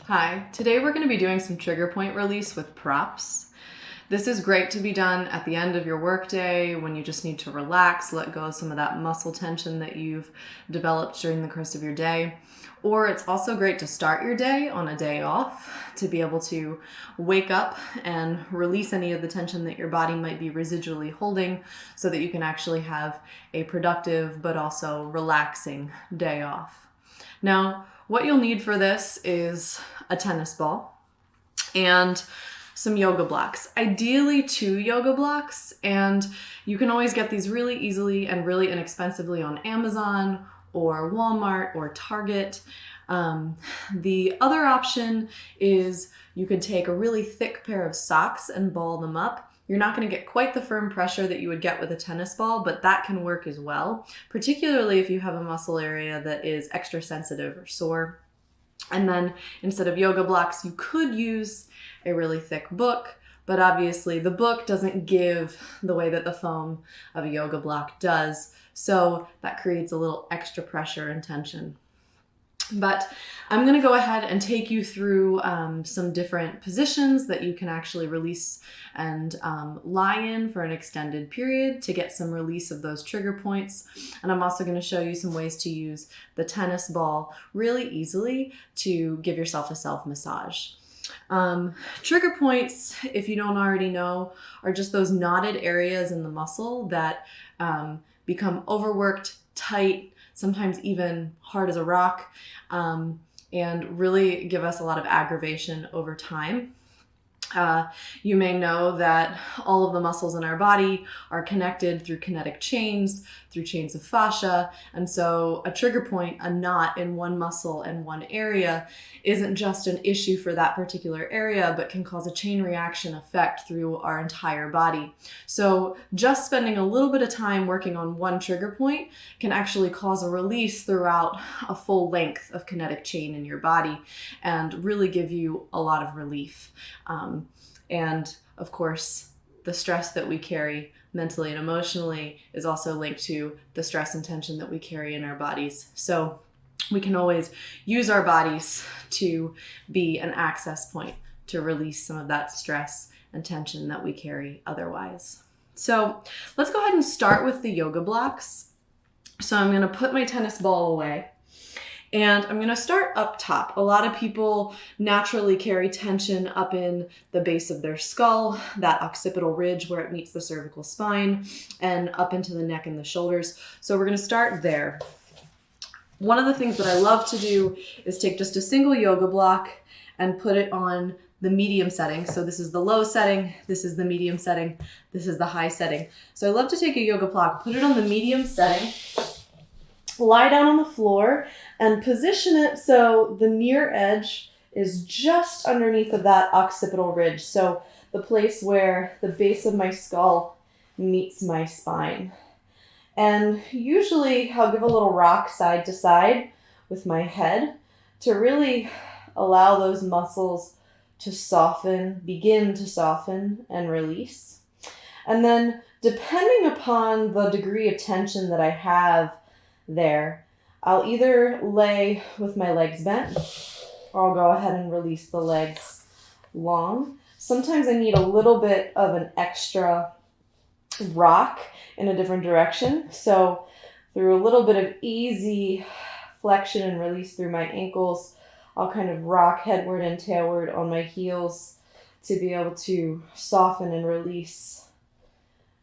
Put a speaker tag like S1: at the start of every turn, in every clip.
S1: Hi, today we're going to be doing some trigger point release with props. This is great to be done at the end of your workday when you just need to relax, let go of some of that muscle tension that you've developed during the course of your day. Or it's also great to start your day on a day off to be able to wake up and release any of the tension that your body might be residually holding so that you can actually have a productive but also relaxing day off. Now, what you'll need for this is a tennis ball and some yoga blocks. Ideally 2 yoga blocks, and you can always get these really easily and really inexpensively on Amazon or Walmart or Target. The other option is you could take a really thick pair of socks and ball them up. You're not going to get quite the firm pressure that you would get with a tennis ball, but that can work as well, particularly if you have a muscle area that is extra sensitive or sore. And then instead of yoga blocks, you could use a really thick book, but obviously the book doesn't give the way that the foam of a yoga block does, so that creates a little extra pressure and tension. But I'm going to go ahead and take you through some different positions that you can actually release and lie in for an extended period to get some release of those trigger points. And I'm also going to show you some ways to use the tennis ball really easily to give yourself a self-massage. Trigger points, if you don't already know, are just those knotted areas in the muscle that become overworked, tight, sometimes even hard as a rock, and really give us a lot of aggravation over time. You may know that all of the muscles in our body are connected through kinetic chains, through chains of fascia. And so a trigger point, a knot in one muscle and one area, isn't just an issue for that particular area, but can cause a chain reaction effect through our entire body. So just spending a little bit of time working on one trigger point can actually cause a release throughout a full length of kinetic chain in your body and really give you a lot of relief. And of course, the stress that we carry mentally and emotionally is also linked to the stress and tension that we carry in our bodies. So we can always use our bodies to be an access point to release some of that stress and tension that we carry otherwise. So let's go ahead and start with the yoga blocks. So I'm going to put my tennis ball away. And I'm going to start up top. A lot of people naturally carry tension up in the base of their skull, that occipital ridge where it meets the cervical spine, and up into the neck and the shoulders. So we're going to start there. One of the things that I love to do is take just a single yoga block and put it on the medium setting. So this is the low setting, this is the medium setting, this is the high setting. So I love to take a yoga block, put it on the medium setting, lie down on the floor, and position it so the near edge is just underneath of that occipital ridge. So the place where the base of my skull meets my spine. And usually I'll give a little rock side to side with my head to really allow those muscles to soften, begin to soften and release. And then depending upon the degree of tension that I have there, I'll either lay with my legs bent or I'll go ahead and release the legs long. Sometimes I need a little bit of an extra rock in a different direction. So through a little bit of easy flexion and release through my ankles, I'll kind of rock headward and tailward on my heels to be able to soften and release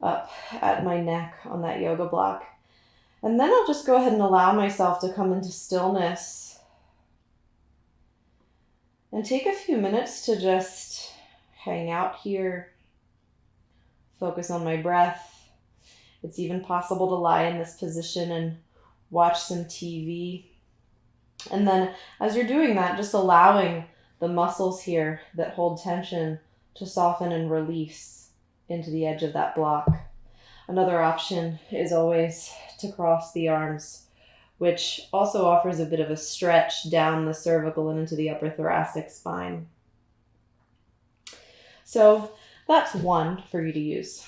S1: up at my neck on that yoga block. And then I'll just go ahead and allow myself to come into stillness and take a few minutes to just hang out here, focus on my breath. It's even possible to lie in this position and watch some TV. And then as you're doing that, just allowing the muscles here that hold tension to soften and release into the edge of that block. Another option is always to cross the arms, which also offers a bit of a stretch down the cervical and into the upper thoracic spine. So that's one for you to use.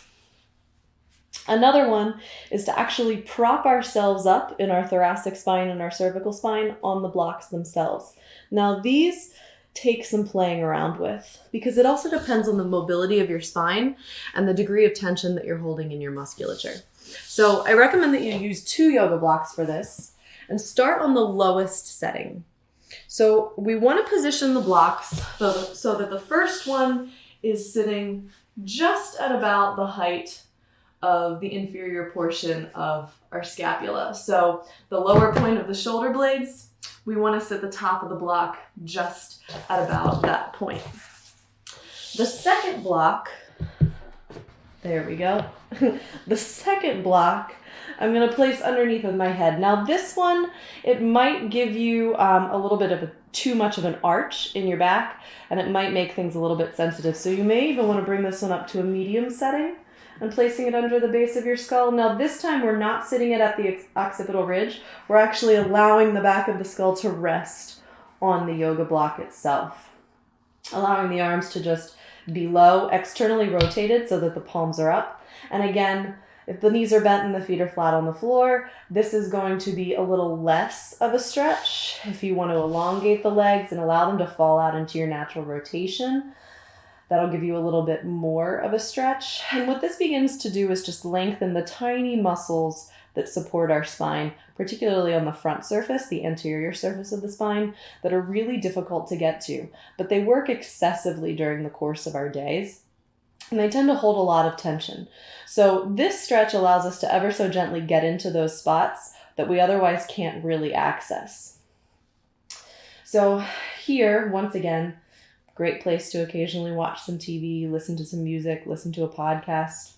S1: Another one is to actually prop ourselves up in our thoracic spine and our cervical spine on the blocks themselves. Now these take some playing around with, because it also depends on the mobility of your spine and the degree of tension that you're holding in your musculature. So I recommend that you use 2 yoga blocks for this and start on the lowest setting. So we want to position the blocks so that the first one is sitting just at about the height of the inferior portion of our scapula. So the lower point of the shoulder blades, we want to sit the top of the block just at about that point. The second block, there we go. The second block I'm going to place underneath of my head. Now this one, it might give you a little bit of too much of an arch in your back, and it might make things a little bit sensitive. So you may even want to bring this one up to a medium setting and placing it under the base of your skull. Now this time we're not sitting it at the occipital ridge. We're actually allowing the back of the skull to rest on the yoga block itself. Allowing the arms to just be low, externally rotated so that the palms are up. And again, if the knees are bent and the feet are flat on the floor, this is going to be a little less of a stretch. If you want to elongate the legs and allow them to fall out into your natural rotation, that'll give you a little bit more of a stretch. And what this begins to do is just lengthen the tiny muscles that support our spine, particularly on the front surface, the anterior surface of the spine, that are really difficult to get to. But they work excessively during the course of our days, and they tend to hold a lot of tension. So this stretch allows us to ever so gently get into those spots that we otherwise can't really access. So here, once again, great place to occasionally watch some TV, listen to some music, listen to a podcast.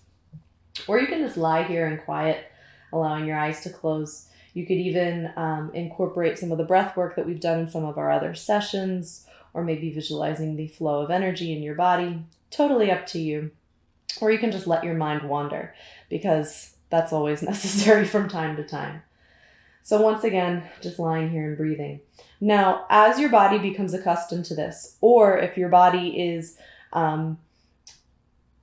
S1: Or you can just lie here in quiet, allowing your eyes to close. You could even incorporate some of the breath work that we've done in some of our other sessions, or maybe visualizing the flow of energy in your body. Totally up to you. Or you can just let your mind wander, because that's always necessary from time to time. So once again, just lying here and breathing. Now, as your body becomes accustomed to this, or if your body is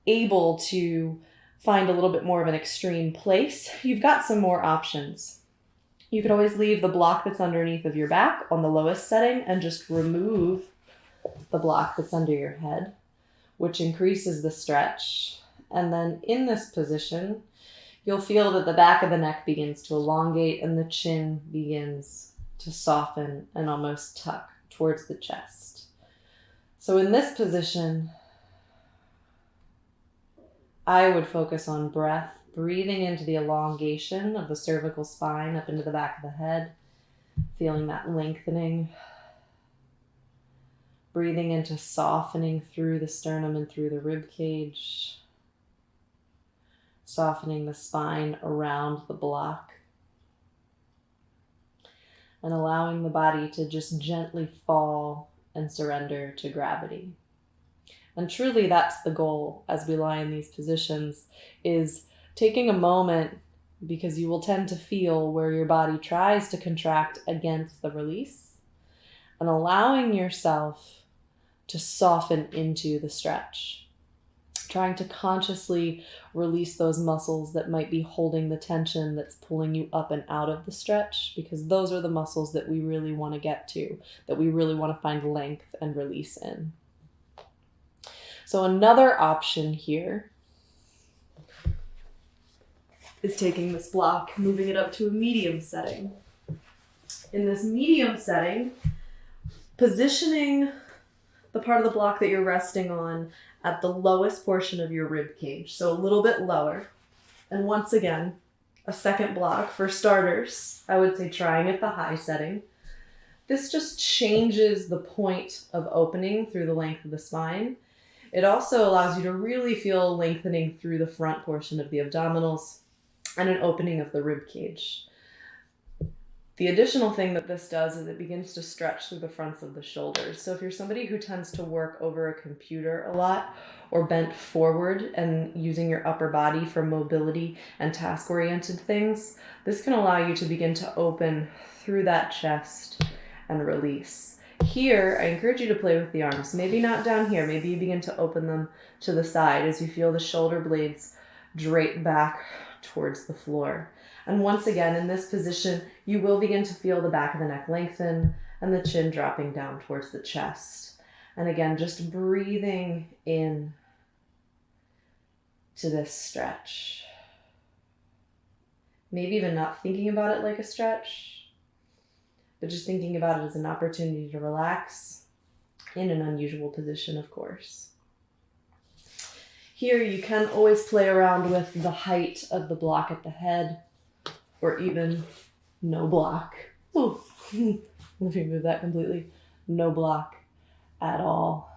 S1: able to find a little bit more of an extreme place, you've got some more options. You could always leave the block that's underneath of your back on the lowest setting and just remove the block that's under your head, which increases the stretch. And then in this position, you'll feel that the back of the neck begins to elongate and the chin begins to soften and almost tuck towards the chest. So in this position, I would focus on breath, breathing into the elongation of the cervical spine up into the back of the head, feeling that lengthening. Breathing into softening through the sternum and through the rib cage. Softening the spine around the block. And allowing the body to just gently fall and surrender to gravity. And truly that's the goal as we lie in these positions, is taking a moment, because you will tend to feel where your body tries to contract against the release, and allowing yourself to soften into the stretch. Trying to consciously release those muscles that might be holding the tension that's pulling you up and out of the stretch, because those are the muscles that we really want to get to, that we really want to find length and release in. So another option here is taking this block, moving it up to a medium setting. In this medium setting, positioning the part of the block that you're resting on at the lowest portion of your rib cage, so a little bit lower. And once again, a second block for starters, I would say trying at the high setting. This just changes the point of opening through the length of the spine. It also allows you to really feel lengthening through the front portion of the abdominals and an opening of the rib cage. The additional thing that this does is it begins to stretch through the fronts of the shoulders. So if you're somebody who tends to work over a computer a lot, or bent forward and using your upper body for mobility and task-oriented things, this can allow you to begin to open through that chest and release. Here, I encourage you to play with the arms. Maybe not down here. Maybe you begin to open them to the side as you feel the shoulder blades drape back towards the floor. And once again, in this position, you will begin to feel the back of the neck lengthen and the chin dropping down towards the chest. And again, just breathing in to this stretch. Maybe even not thinking about it like a stretch, but just thinking about it as an opportunity to relax in an unusual position, of course. Here, you can always play around with the height of the block at the head, or even no block. Ooh, let me move that completely. No block at all.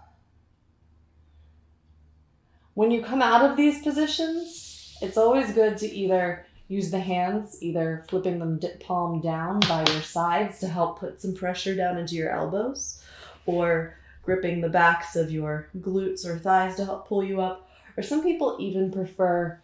S1: When you come out of these positions, it's always good to either use the hands, either flipping them palm down by your sides to help put some pressure down into your elbows, or gripping the backs of your glutes or thighs to help pull you up. Or some people even prefer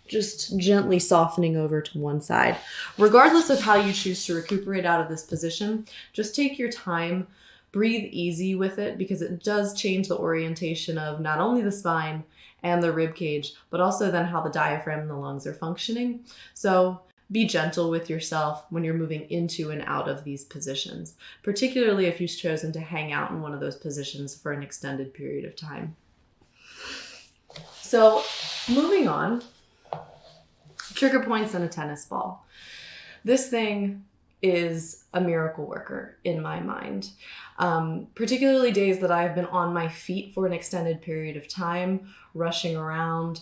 S1: just gently softening over to one side. Regardless of how you choose to recuperate out of this position, just take your time, breathe easy with it, because it does change the orientation of not only the spine and the rib cage, but also then how the diaphragm and the lungs are functioning. So be gentle with yourself when you're moving into and out of these positions, particularly if you've chosen to hang out in one of those positions for an extended period of time. So moving on, trigger points and a tennis ball. This thing is a miracle worker in my mind. Particularly days that I've been on my feet for an extended period of time, rushing around,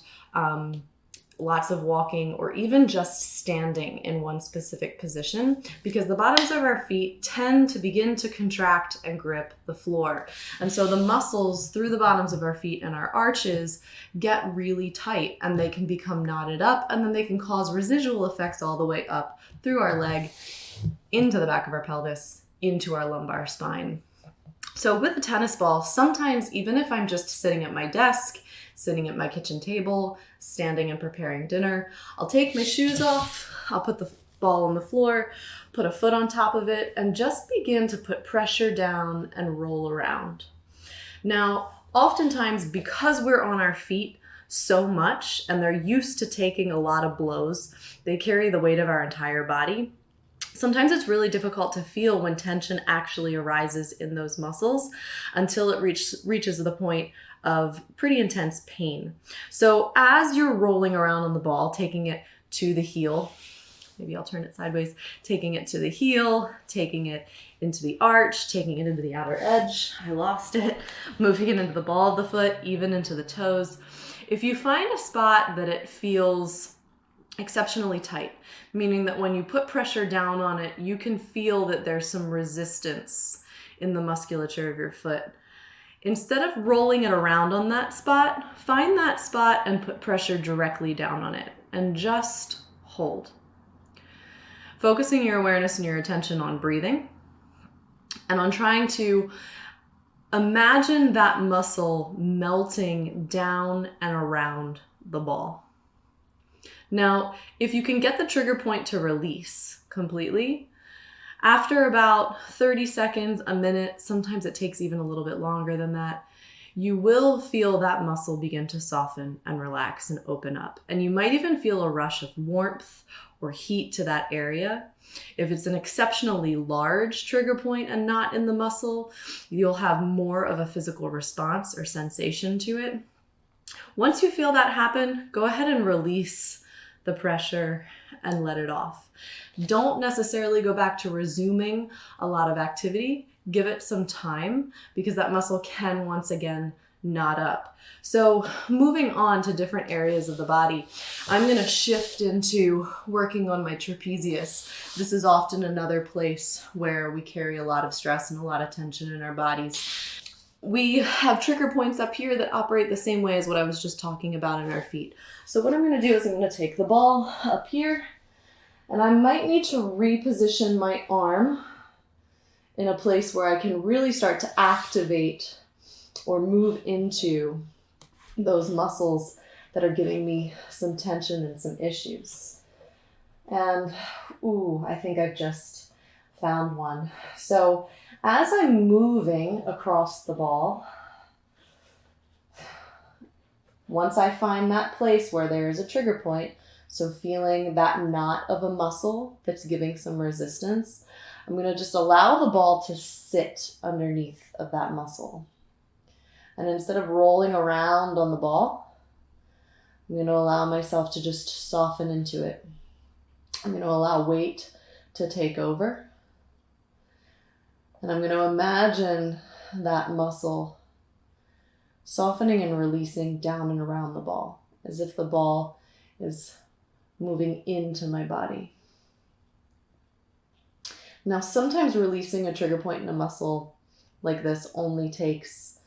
S1: lots of walking, or even just standing in one specific position, because the bottoms of our feet tend to begin to contract and grip the floor. And so the muscles through the bottoms of our feet and our arches get really tight, and they can become knotted up, and then they can cause residual effects all the way up through our leg, into the back of our pelvis, into our lumbar spine. So with the tennis ball, sometimes even if I'm just sitting at my desk, sitting at my kitchen table, standing and preparing dinner, I'll take my shoes off, I'll put the ball on the floor, put a foot on top of it, and just begin to put pressure down and roll around. Now, oftentimes because we're on our feet so much and they're used to taking a lot of blows, they carry the weight of our entire body. Sometimes it's really difficult to feel when tension actually arises in those muscles until it reaches the point of pretty intense pain. So as you're rolling around on the ball, taking it to the heel, maybe I'll turn it sideways, taking it to the heel, taking it into the arch, taking it into the outer edge, I lost it, moving it into the ball of the foot, even into the toes. If you find a spot that it feels exceptionally tight, meaning that when you put pressure down on it, you can feel that there's some resistance in the musculature of your foot. Instead of rolling it around on that spot, find that spot and put pressure directly down on it and just hold. Focusing your awareness and your attention on breathing and on trying to imagine that muscle melting down and around the ball. Now, if you can get the trigger point to release completely, after about 30 seconds, a minute, sometimes it takes even a little bit longer than that, you will feel that muscle begin to soften and relax and open up. And you might even feel a rush of warmth or heat to that area. If it's an exceptionally large trigger point and not in the muscle, you'll have more of a physical response or sensation to it. Once you feel that happen, go ahead and release the pressure and let it off. Don't necessarily go back to resuming a lot of activity. Give it some time because that muscle can once again knot up. So moving on to different areas of the body, I'm going to shift into working on my trapezius. This is often another place where we carry a lot of stress and a lot of tension in our bodies. We have trigger points up here that operate the same way as what I was just talking about in our feet. So what I'm going to do is I'm going to take the ball up here, and I might need to reposition my arm in a place where I can really start to activate or move into those muscles that are giving me some tension and some issues. And, I think I've just found one. So as I'm moving across the ball, once I find that place where there is a trigger point, so feeling that knot of a muscle that's giving some resistance, I'm going to just allow the ball to sit underneath of that muscle. And instead of rolling around on the ball, I'm going to allow myself to just soften into it. I'm going to allow weight to take over. And I'm going to imagine that muscle softening and releasing down and around the ball, as if the ball is moving into my body. Now, sometimes releasing a trigger point in a muscle like this only takes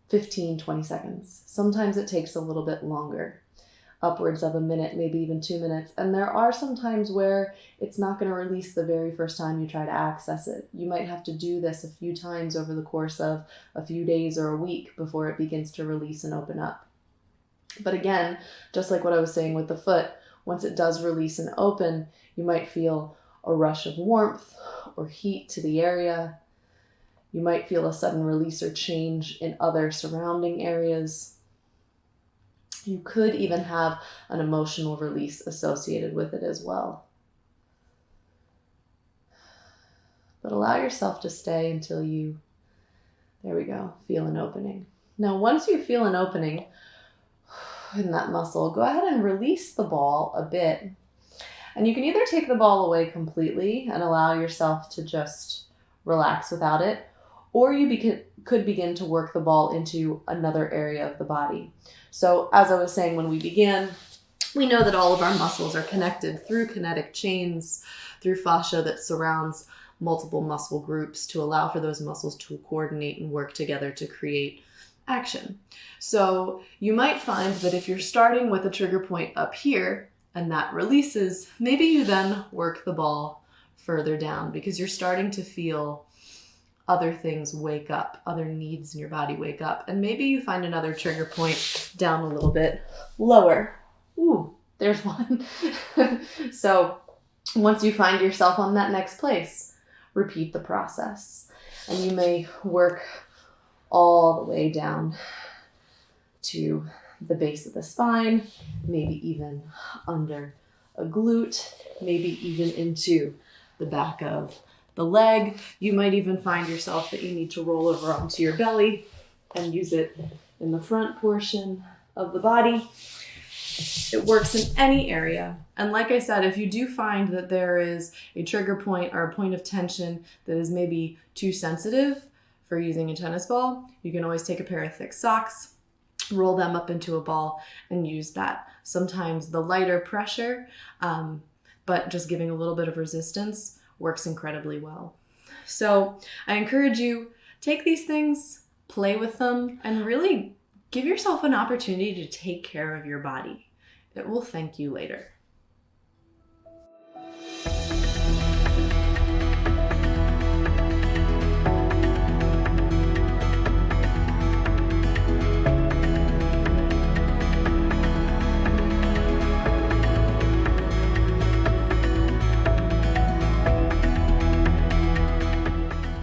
S1: 15, 20 seconds. Sometimes it takes a little bit longer, upwards of a minute, maybe even 2 minutes. And there are some times where it's not going to release the very first time you try to access it. You might have to do this a few times over the course of a few days or a week before it begins to release and open up. But again, just like what I was saying with the foot, once it does release and open, you might feel a rush of warmth or heat to the area. You might feel a sudden release or change in other surrounding areas. You could even have an emotional release associated with it as well. But allow yourself to stay until you, there we go, feel an opening. Now, once you feel an opening in that muscle, go ahead and release the ball a bit. And you can either take the ball away completely and allow yourself to just relax without it, or you could begin to work the ball into another area of the body. So as I was saying when we began, we know that all of our muscles are connected through kinetic chains, through fascia that surrounds multiple muscle groups to allow for those muscles to coordinate and work together to create action. So you might find that if you're starting with a trigger point up here and that releases, maybe you then work the ball further down because you're starting to feel other things wake up, other needs in your body wake up. And maybe you find another trigger point down a little bit lower. Ooh, there's one. So once you find yourself on that next place, repeat the process. And you may work all the way down to the base of the spine, maybe even under a glute, maybe even into the back of the leg. You might even find yourself that you need to roll over onto your belly and use it in the front portion of the body. It works in any area. And like I said, if you do find that there is a trigger point or a point of tension that is maybe too sensitive for using a tennis ball, you can always take a pair of thick socks, roll them up into a ball and use that. Sometimes the lighter pressure, but just giving a little bit of resistance works incredibly well. So I encourage you, take these things, play with them, and really give yourself an opportunity to take care of your body. It will thank you later.